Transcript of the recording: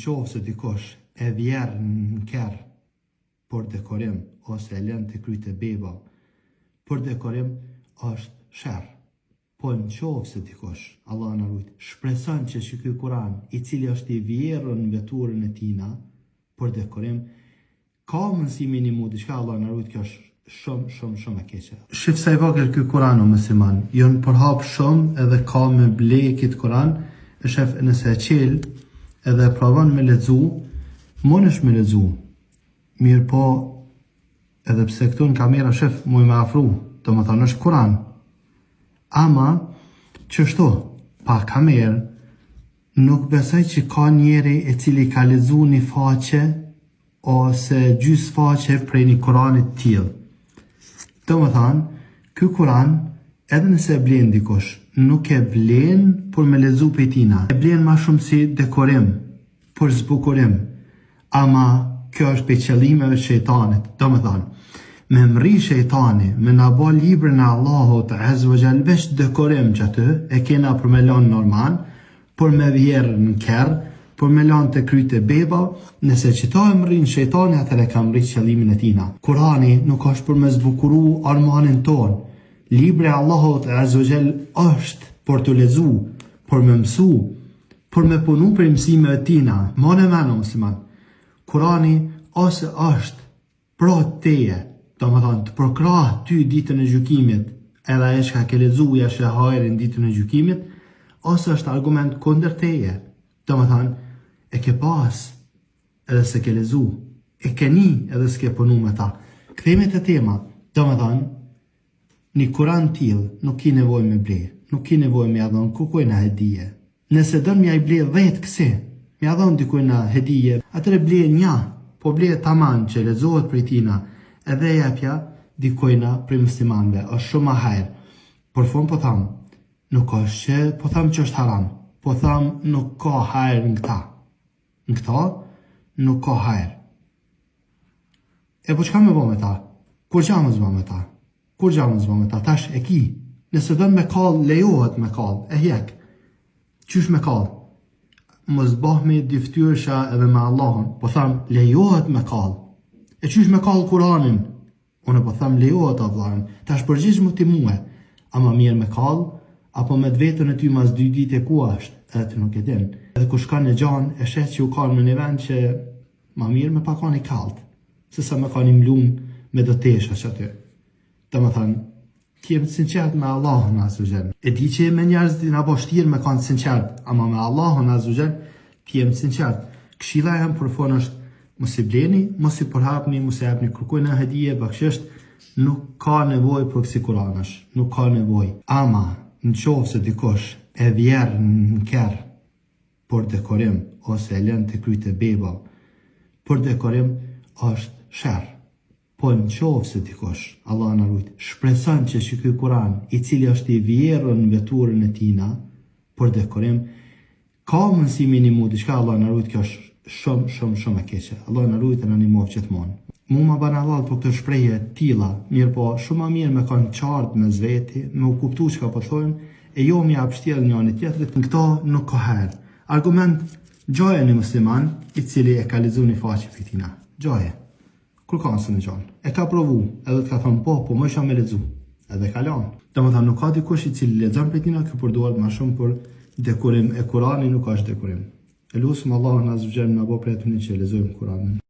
qovë se dikush e vjerë në kerë për dekorim, ose e lënë të kryte beba, për dekorim është shërë. Po në qovë se dikush, Allah në rujtë, shpreson që ky Kur'an, i cili është i vjerën në veturën e tina, për dekorim, ka mundësi minimu, diçka Allah në rujtë, kjo është shumë e keqe. Shif sa i vogël ky Kur'an o musliman, jon përhap shumë edhe ka me ble këtë Kur'an, e shef nëse e qel edhe provon me lexu, mund është me lexu. Mirë po, edhe pse këtu në kamera shef muj me afru, do më thonë është Kur'an. Ama, qështu, pa kamerë, nuk besoj që ka njeri e cili ka lexu një faqe ose gjys faqe prej një Kur'anit tillë. Do më thonë, ky Kur'an, edhe nëse e blen dikush, nuk e blen për me lexu për tina. E blen ma shumë si dekorim, për zbukurim. Ama kjo është për qëllimeve shejtanit. Do më thonë, me mri shejtani, me na bo librin e Allahut azza wa jall veç dekorim që aty, e kena për me lanë normal, për me vjerë në kerë, për me lanë të kryte beba, nëse që ta e mrin shejtani, atër e ka mri qëllimin e tina. Kurani nuk është për me zbukuru armanin tonë. Libri e Allahut azza wa jall është për të lexu, për me mësu, për me punu për mësimeve tina. Ma në menë, musliman, Kurani ose është pra teje, do më thonë, të përkrah ty ditën e gjykimit, edhe e shka ke lexu jashtë e hajrin ditën e gjykimit, ose është argument kundër teje, do më thonë, e ke pas edhe se ke lexu, e ke ni edhe s'ke punu me ta. Kthehemi te tema, do më thonë, një Kur'an tillë nuk ki nevoj me ble, nuk ki nevoj me adhon kukujna hedije. Nëse dën me i ble 10 kësi, me adhon dikujna hedije, atër e ble nja, po ble taman që lexohet prej tina, edhe e japja dikujna prej muslimanve, është shumë a hajrë. Por fund po tham, nuk është që po tham që është haram, po tham nuk ka hajrë në këta. Në këta nuk ka hajrë. E po qka me bo me ta? Kur gja më zba me ta? Kur gja më zba me ta? Tash e ki. Nëse dën me kall, lejohet me kall, e hjek. Qysh me kall? Mos bëh me dyftyrsha edhe me Allahun, po tham lejohet me kall. E qysh me kall Kur'anin? Unë po tham lejohet Allahun. Tash përgjigj më ti mua. Ama mirë me kall, apo me vetën e ty mas 2 ditë ku është, edhe ti nuk e din. Edhe kur shkan në xhan, e shet që u kanë në një vend që ma mirë me pakani kallt, se sa me kanë mlum me do tesha që aty. Do më thanë, ti jem sinqert me Allahun azza wa jall. E di që me njerëz di na bo shtirë me kanë sinqert, ama me Allahun azza wa jall ti jem sinqert. Këshilla jam për fon është mos i bleni, mos i përhapni, mos i japni kërkojnë hedije, bakshisht, nuk ka nevojë për kësi Kur'anash, nuk ka nevojë. Ama në qovë se dikush e vjerë në kerë për dekorim, ose e lënë të kryte beba, për dekorim është shërë. Po në qovë se dikush, Allah në rujtë, shpreson që ky Kur'an, i cili është i vjerën në veturën e tina, për dekorim, ka mundësi minimu, diçka Allah në rujtë, kjo është shumë e keqe. Allah në rujtë në një movë gjithmonë. Mu ma banë halal për këtë shprehje tila, mirë po shumë a mirë me kanë qartë me zveti, me u kuptu që ka po thojmë, e jo mi apshtjel një anë tjetërit, në këto nuk ka herë. Argument, gjoje një musliman, i cili e ka lexu një faqe për tina. Gjoje. Kur ka nësë në gjanë? E ka provu, edhe të ka thonë po më isha me lexu, edhe ka lanë. Do më thonë, nuk ka dikush i cili lexon për tina, kjo përdohet ma shumë për dekorim, e Kurani nuk është dekorim. E lusëm Allahun azza wa jall na bo prej atyre që lexojmë Kur'anin.